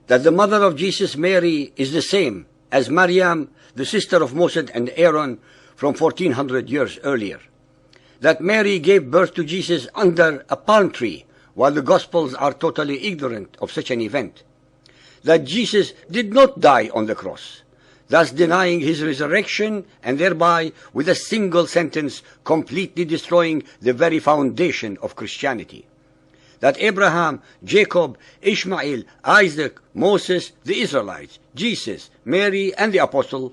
that the mother of Jesus, Mary, is the same as Maryam, the sister of Moses and Aaron from 1400 years earlier. That Mary gave birth to Jesus under a palm tree, while the Gospels are totally ignorant of such an event. That Jesus did not die on the cross, thus denying his resurrection and thereby, with a single sentence, completely destroying the very foundation of Christianity. That Abraham, Jacob, Ishmael, Isaac, Moses, the Israelites, Jesus, Mary, and the apostles,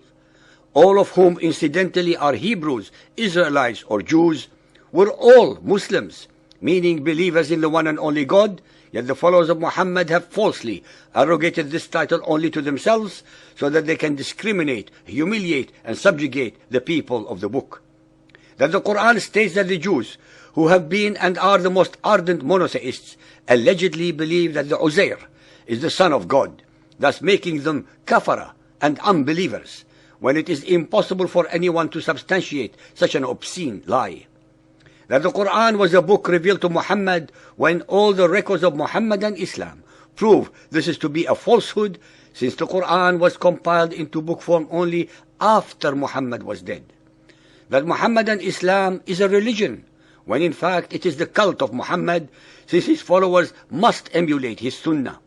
all of whom incidentally are Hebrews, Israelites, or Jews, were all Muslims, meaning believers in the one and only God, yet the followers of Muhammad have falsely arrogated this title only to themselves so that they can discriminate, humiliate, and subjugate the people of the book. That the Quran states that the Jews, who have been and are the most ardent monotheists, allegedly believe that the Uzair is the son of God, thus making them kafara and unbelievers, when it is impossible for anyone to substantiate such an obscene lie. That the Quran was a book revealed to Muhammad when all the records of Muhammadan Islam prove this is to be a falsehood, since the Quran was compiled into book form only after Muhammad was dead. That Muhammadan Islam is a religion, when in fact it is the cult of Muhammad, since his followers must emulate his sunnah.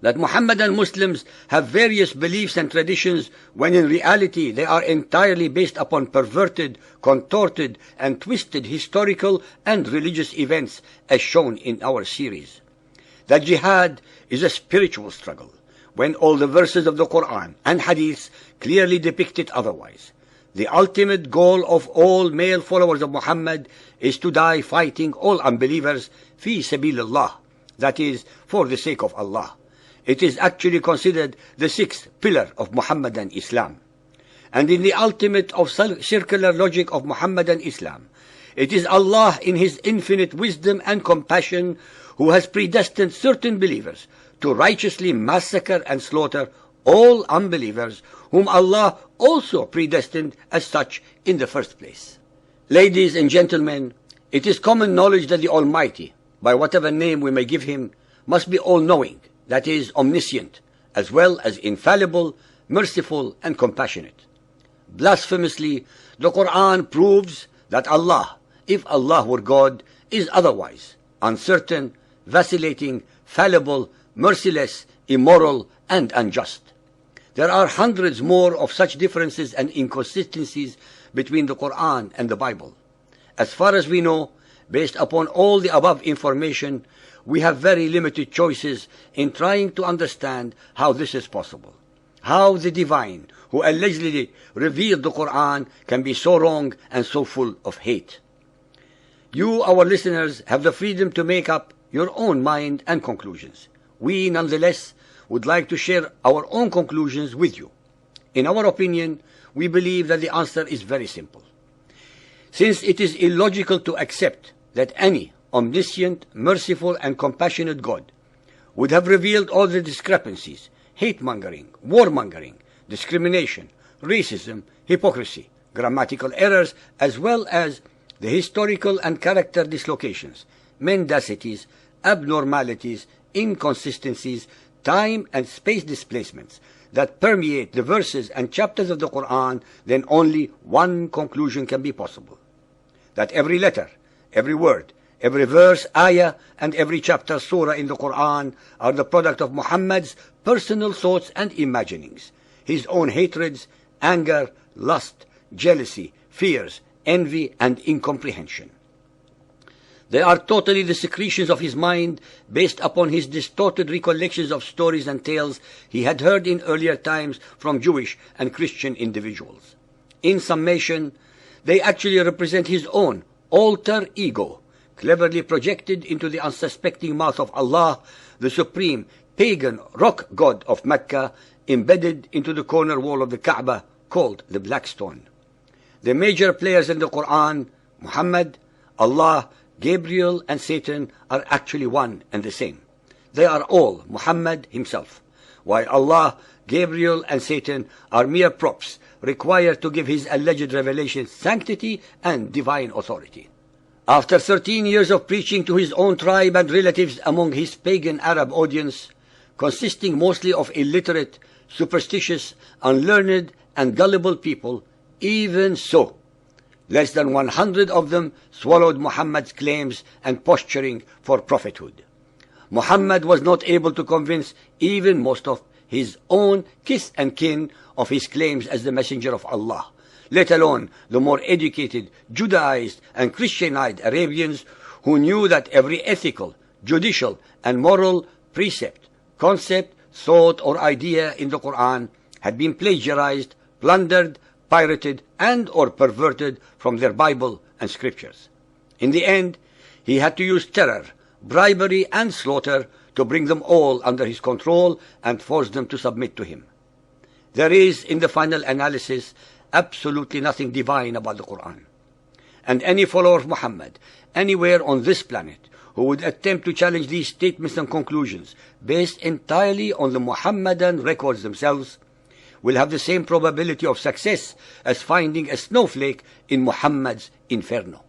That Muhammadan Muslims have various beliefs and traditions, when in reality they are entirely based upon perverted, contorted, and twisted historical and religious events, as shown in our series. That jihad is a spiritual struggle, when all the verses of the Quran and Hadith clearly depict it otherwise. The ultimate goal of all male followers of Muhammad is to die fighting all unbelievers, fi sabilillah, that is, for the sake of Allah. It is actually considered the sixth pillar of Muhammadan Islam. And in the ultimate of circular logic of Muhammadan Islam, it is Allah in his infinite wisdom and compassion who has predestined certain believers to righteously massacre and slaughter all unbelievers, whom Allah also predestined as such in the first place. Ladies and gentlemen, it is common knowledge that the Almighty, by whatever name we may give him, must be all-knowing, that is, omniscient, as well as infallible, merciful, and compassionate. Blasphemously, the Quran proves that Allah, if Allah were God, is otherwise, uncertain, vacillating, fallible, merciless, immoral, and unjust. There are hundreds more of such differences and inconsistencies between the Quran and the Bible. As far as we know, based upon all the above information, we have very limited choices in trying to understand how this is possible. How the divine, who allegedly revealed the Quran, can be so wrong and so full of hate. You, our listeners, have the freedom to make up your own mind and conclusions. We, nonetheless, would like to share our own conclusions with you. In our opinion, we believe that the answer is very simple. Since it is illogical to accept that any omniscient, merciful, and compassionate God would have revealed all the discrepancies, hate-mongering, war-mongering, discrimination, racism, hypocrisy, grammatical errors, as well as the historical and character dislocations, mendacities, abnormalities, inconsistencies, time and space displacements that permeate the verses and chapters of the Quran, then only one conclusion can be possible. That every letter, every word, every verse, ayah, and every chapter, surah in the Quran are the product of Muhammad's personal thoughts and imaginings, his own hatreds, anger, lust, jealousy, fears, envy, and incomprehension. They are totally the secretions of his mind based upon his distorted recollections of stories and tales he had heard in earlier times from Jewish and Christian individuals. In summation, they actually represent his own alter ego, cleverly projected into the unsuspecting mouth of Allah, the supreme pagan rock god of Mecca, embedded into the corner wall of the Kaaba, called the Black Stone. The major players in the Quran, Muhammad, Allah, Gabriel, and Satan, are actually one and the same. They are all Muhammad himself, while Allah, Gabriel, and Satan are mere props required to give his alleged revelation sanctity and divine authority. After 13 years of preaching to his own tribe and relatives among his pagan Arab audience, consisting mostly of illiterate, superstitious, unlearned, and gullible people, even so, less than 100 of them swallowed Muhammad's claims and posturing for prophethood. Muhammad was not able to convince even most of his own kith and kin of his claims as the messenger of Allah, let alone the more educated, Judaized, and Christianized Arabians who knew that every ethical, judicial, and moral precept, concept, thought, or idea in the Quran had been plagiarized, plundered, pirated, and or perverted from their Bible and scriptures. In the end, he had to use terror, bribery, and slaughter to bring them all under his control and force them to submit to him. There is, in the final analysis, absolutely nothing divine about the Quran. And any follower of Muhammad, anywhere on this planet, who would attempt to challenge these statements and conclusions based entirely on the Muhammadan records themselves, will have the same probability of success as finding a snowflake in Muhammad's inferno.